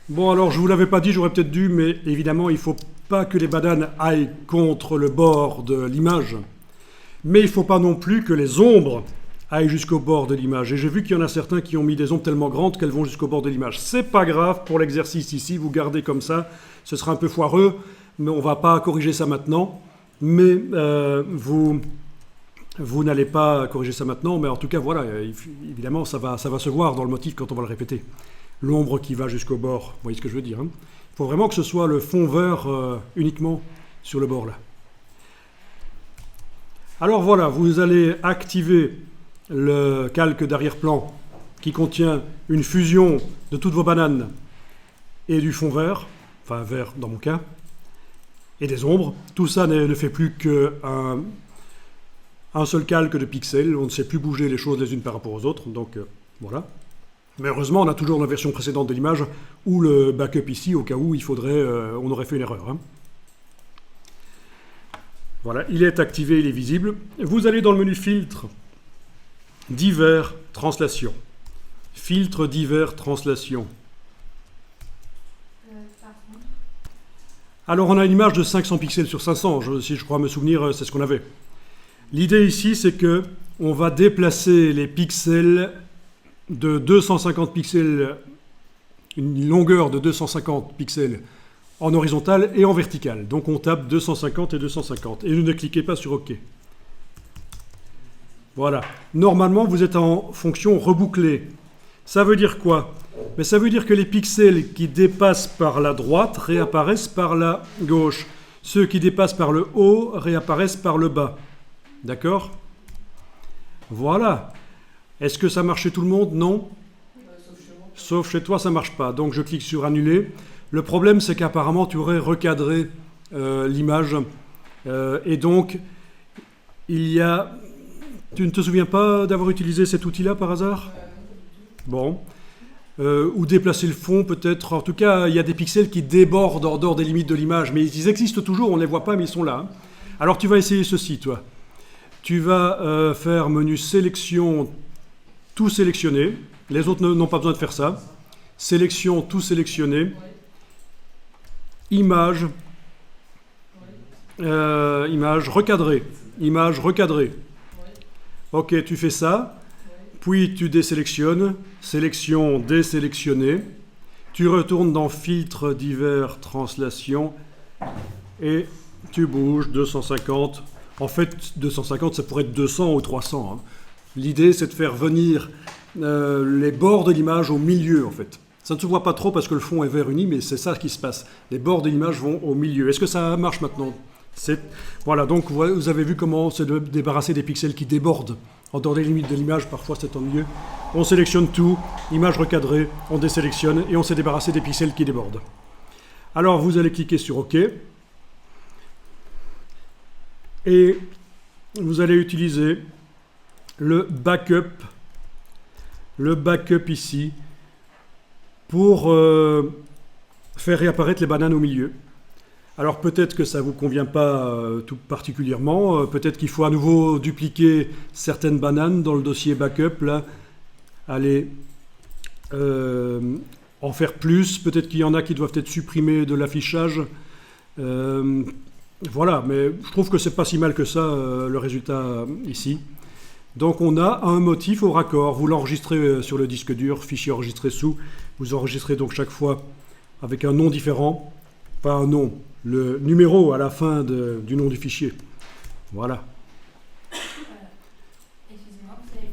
Bon, alors je vous l'avais pas dit, j'aurais peut-être dû, mais évidemment, il ne faut pas que les bananes aillent contre le bord de l'image, mais il ne faut pas non plus que les ombres aillent jusqu'au bord de l'image. Et j'ai vu qu'il y en a certains qui ont mis des ombres tellement grandes qu'elles vont jusqu'au bord de l'image. C'est pas grave pour l'exercice ici, vous gardez comme ça, ce sera un peu foireux, mais on ne va pas corriger ça maintenant. Mais vous n'allez pas corriger ça maintenant, mais en tout cas, voilà, évidemment, ça va se voir dans le motif quand on va le répéter. L'ombre qui va jusqu'au bord, vous voyez ce que je veux dire, hein. Il faut vraiment que ce soit le fond vert uniquement sur le bord là. Alors voilà, vous allez activer le calque d'arrière-plan qui contient une fusion de toutes vos bananes et du fond vert, enfin vert dans mon cas, et des ombres. Tout ça ne fait plus qu'un seul calque de pixels, on ne sait plus bouger les choses les unes par rapport aux autres, donc voilà. Mais heureusement, on a toujours la version précédente de l'image ou le backup ici, au cas où on aurait fait une erreur, hein. Voilà, il est activé, il est visible. Vous allez dans le menu filtre, divers, translation. Filtre, divers, translation. Alors on a une image de 500 pixels sur 500, si je crois me souvenir, c'est ce qu'on avait. L'idée ici, c'est que on va déplacer les pixels de 250 pixels, une longueur de 250 pixels en horizontal et en vertical. Donc on tape 250 et 250. Et ne cliquez pas sur OK. Voilà. Normalement, vous êtes en fonction rebouclée. Ça veut dire quoi? Mais ça veut dire que les pixels qui dépassent par la droite réapparaissent par la gauche. Ceux qui dépassent par le haut réapparaissent par le bas. D'accord? Voilà. Est-ce que ça marche chez tout le monde? Non. Sauf chez toi, ça ne marche pas. Donc je clique sur annuler. Le problème, c'est qu'apparemment, tu aurais recadré l'image. Et donc, il y a... Tu ne te souviens pas d'avoir utilisé cet outil-là par hasard? Bon. Ou déplacer le fond, peut-être. En tout cas, il y a des pixels qui débordent en dehors des limites de l'image. Mais ils existent toujours, on ne les voit pas, mais ils sont là, hein. Alors, tu vas essayer ceci, toi. Tu vas faire menu sélection, tout sélectionner. Les autres n'ont pas besoin de faire ça. Sélection, tout sélectionner. Image, image recadrée. Image recadrée. Ok, tu fais ça. Puis tu désélectionnes. Sélection, désélectionner. Tu retournes dans filtre, divers, translation. Et tu bouges 250. En fait, 250, ça pourrait être 200 ou 300. Hein. L'idée, c'est de faire venir les bords de l'image au milieu, en fait. Ça ne se voit pas trop parce que le fond est vert uni, mais c'est ça qui se passe. Les bords de l'image vont au milieu. Est-ce que ça marche maintenant? Voilà, donc vous avez vu comment se débarrasser des pixels qui débordent en dehors des limites de l'image. Parfois, c'est ennuyeux. On sélectionne tout, image recadrée, on désélectionne et on s'est débarrassé des pixels qui débordent. Alors, vous allez cliquer sur OK. Et vous allez utiliser le backup ici pour faire réapparaître les bananes au milieu. Alors peut-être que ça ne vous convient pas tout particulièrement, peut-être qu'il faut à nouveau dupliquer certaines bananes dans le dossier backup, là, allez en faire plus, peut-être qu'il y en a qui doivent être supprimés de l'affichage. Voilà, mais je trouve que c'est pas si mal que ça, le résultat ici. Donc on a un motif au raccord, vous l'enregistrez sur le disque dur, fichier enregistré sous, vous enregistrez donc chaque fois avec un nom différent, pas un nom, le numéro à la fin du nom du fichier. Voilà.